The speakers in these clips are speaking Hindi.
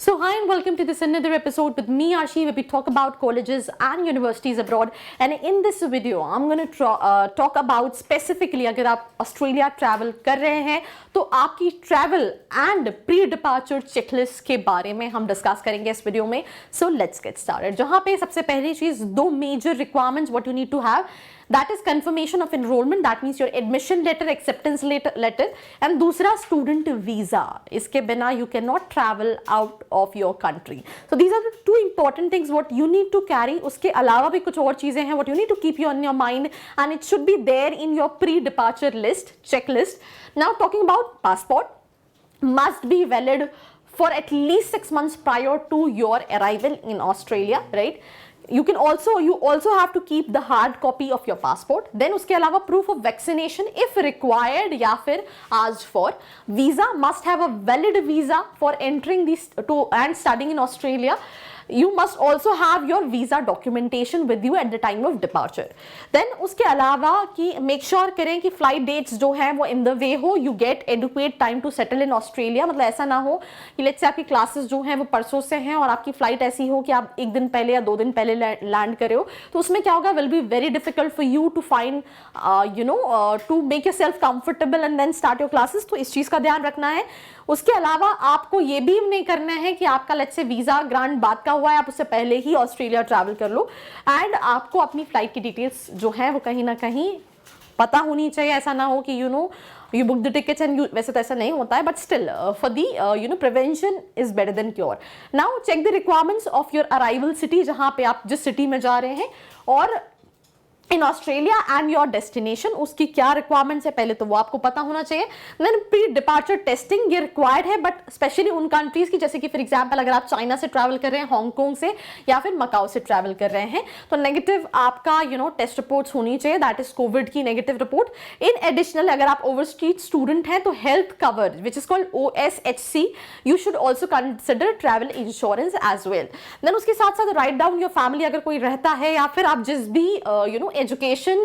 So hi and welcome to this another episode with me Arshi, where we talk about colleges and universities abroad. And in this video I'm going to talk about specifically अगर आप ऑस्ट्रेलिया ट्रैवल कर रहे हैं तो आपकी travel and pre departure checklist के बारे में हम डिस्कस करेंगे इस वीडियो में. So let's get started. जहां पे सबसे पहली चीज दो major requirements what you need to have, that is confirmation of enrollment, that means your admission letter, acceptance letter, and दूसरा student visa. इसके बिना you cannot travel out of your country. So these are the two important things what you need to carry. उसके अलावा भी कुछ और चीजें हैं what you need to keep you on your mind, and it should be there in your pre-departure list, checklist. Now talking about passport, must be valid for at least 6 months prior to your arrival in Australia, right? You also have to keep the hard copy of your passport. Then उसके अलावा proof of vaccination if required या फिर asked for. Visa must have a valid visa for entering this to and studying in Australia. You must also have your visa documentation with you at the time of departure. Then उसके अलावा कि make sure करें कि flight dates जो हैं वो in the way हो, you get adequate time to settle in Australia. मतलब ऐसा ना हो कि let's say आपकी classes जो हैं वो परसों से हैं और आपकी flight ऐसी हो कि आप एक दिन पहले या 2 दिन पहले लैंड करे हो, तो उसमें क्या होगा, will be very difficult for you to find to make yourself comfortable and then start your classes. तो इस चीज का ध्यान रखना है. उसके अलावा आपको ये भी नहीं करना है कि आपका लेट्स से वीजा ग्रांट बाद का हुआ है, आप उससे पहले ही ऑस्ट्रेलिया ट्रैवल कर लो. एंड आपको अपनी फ्लाइट की डिटेल्स जो है वो कहीं ना कहीं पता होनी चाहिए. ऐसा ना हो कि you book the tickets and वैसे तो ऐसा नहीं होता है, but still for the prevention is better than cure. Now check the requirements of your arrival city, जहाँ पे आप जिस सिटी में जा रहे हैं, और in Australia and your destination उसकी क्या रिक्वायरमेंट्स है पहले तो वो आपको पता होना चाहिए. देन प्री डिपार्चर टेस्टिंग ये रिक्वायर्ड है, बट स्पेशली उन कंट्रीज की जैसे कि फॉर एग्जांपल अगर आप चाइना से ट्रैवल कर रहे हैं, हांगकांग से या फिर मकाओ से ट्रैवल कर रहे हैं, तो नेगेटिव आपका टेस्ट रिपोर्ट्स होनी चाहिए, दैट इज कोविड की नेगेटिव रिपोर्ट. इन एडिशनल अगर आप ओवरस्ट्रीट स्टूडेंट हैं तो health cover which is called OSHC you should also consider travel insurance as well. देन उसके साथ साथ राइट डाउन योर फैमिली अगर कोई रहता है या फिर आप जिस भी एजुकेशन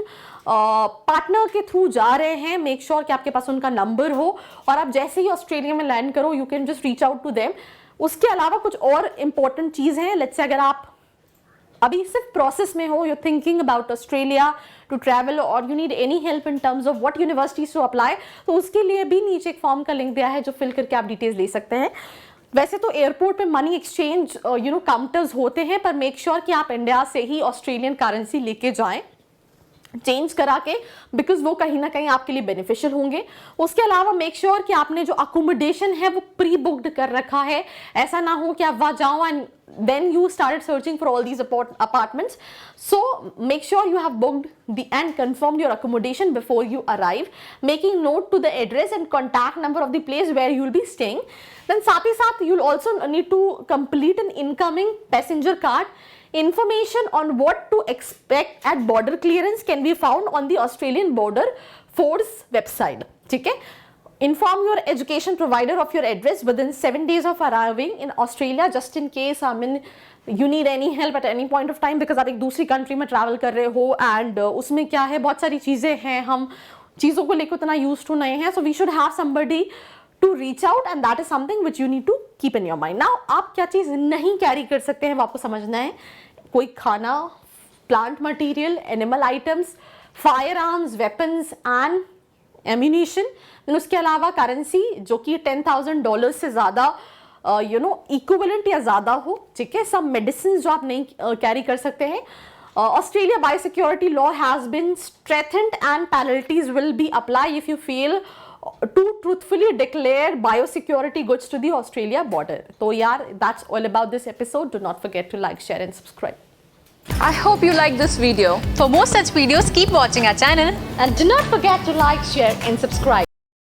पार्टनर के थ्रू जा रहे हैं, मेक श्योर कि आपके पास उनका नंबर हो और आप जैसे ही ऑस्ट्रेलिया में लैंड करो you can just reach out to them. उसके अलावा कुछ और इंपॉर्टेंट चीज है, लेट्स से अगर आप अभी सिर्फ प्रोसेस में हो, you thinking about Australia to travel और you need any help in terms of what universities to apply, तो उसके लिए भी नीचे एक फॉर्म का लिंक दिया है जो फिल करके आप डिटेल्स ले सकते हैं. वैसे तो एयरपोर्ट पे मनी एक्सचेंज काउंटर्स होते हैं, पर मेक श्योर कि आप इंडिया से ही ऑस्ट्रेलियन करेंसी लेके जाएं चेंज करा के, बिकॉज वो कहीं ना कहीं आपके लिए बेनिफिशियल होंगे. उसके अलावा मेक श्योर कि आपने जो अकोमोडेशन है वो प्री बुक्ड कर रखा है. ऐसा ना हो कि आप वहां जाओ and then you started searching for all these apartments. So make sure you have booked and confirmed your accommodation before you arrive, making note to the address and contact number of the place where you will be staying. Then साथ ही साथ you'll also need to complete an incoming passenger card. Information on what to expect at border clearance can be found on the Australian Border Force website. ठीक है. Inform your education provider of your address within 7 days of arriving in Australia, just in case you need any help at any point of time, because आप एक दूसरी कंट्री में ट्रैवल कर रहे हो एंड उसमें क्या है, बहुत सारी चीज़ें हैं, हम चीज़ों को लेकर उतना यूज टू नहीं है. So we should have somebody to reach out and that is something which you need to keep in your mind. Now आप क्या चीज़ नहीं कैरी कर सकते हैं वो आपको समझना है. कोई खाना, plant material, animal items, fire arms, weapons and ammunition. उसके अलावा करेंसी जो कि $10,000 से ज्यादा इक्विवेलेंट या ज्यादा हो. ठीक है. सब मेडिसिन जो आप नहीं कैरी कर सकते हैं. Australia biosecurity law has been strengthened and penalties will be applied if you fail to truthfully declare biosecurity goods to the Australia border. So यार, that's all about this episode. Do not forget to like, share and subscribe. I hope you liked this video. For more such videos, keep watching our channel. And do not forget to like, share and subscribe.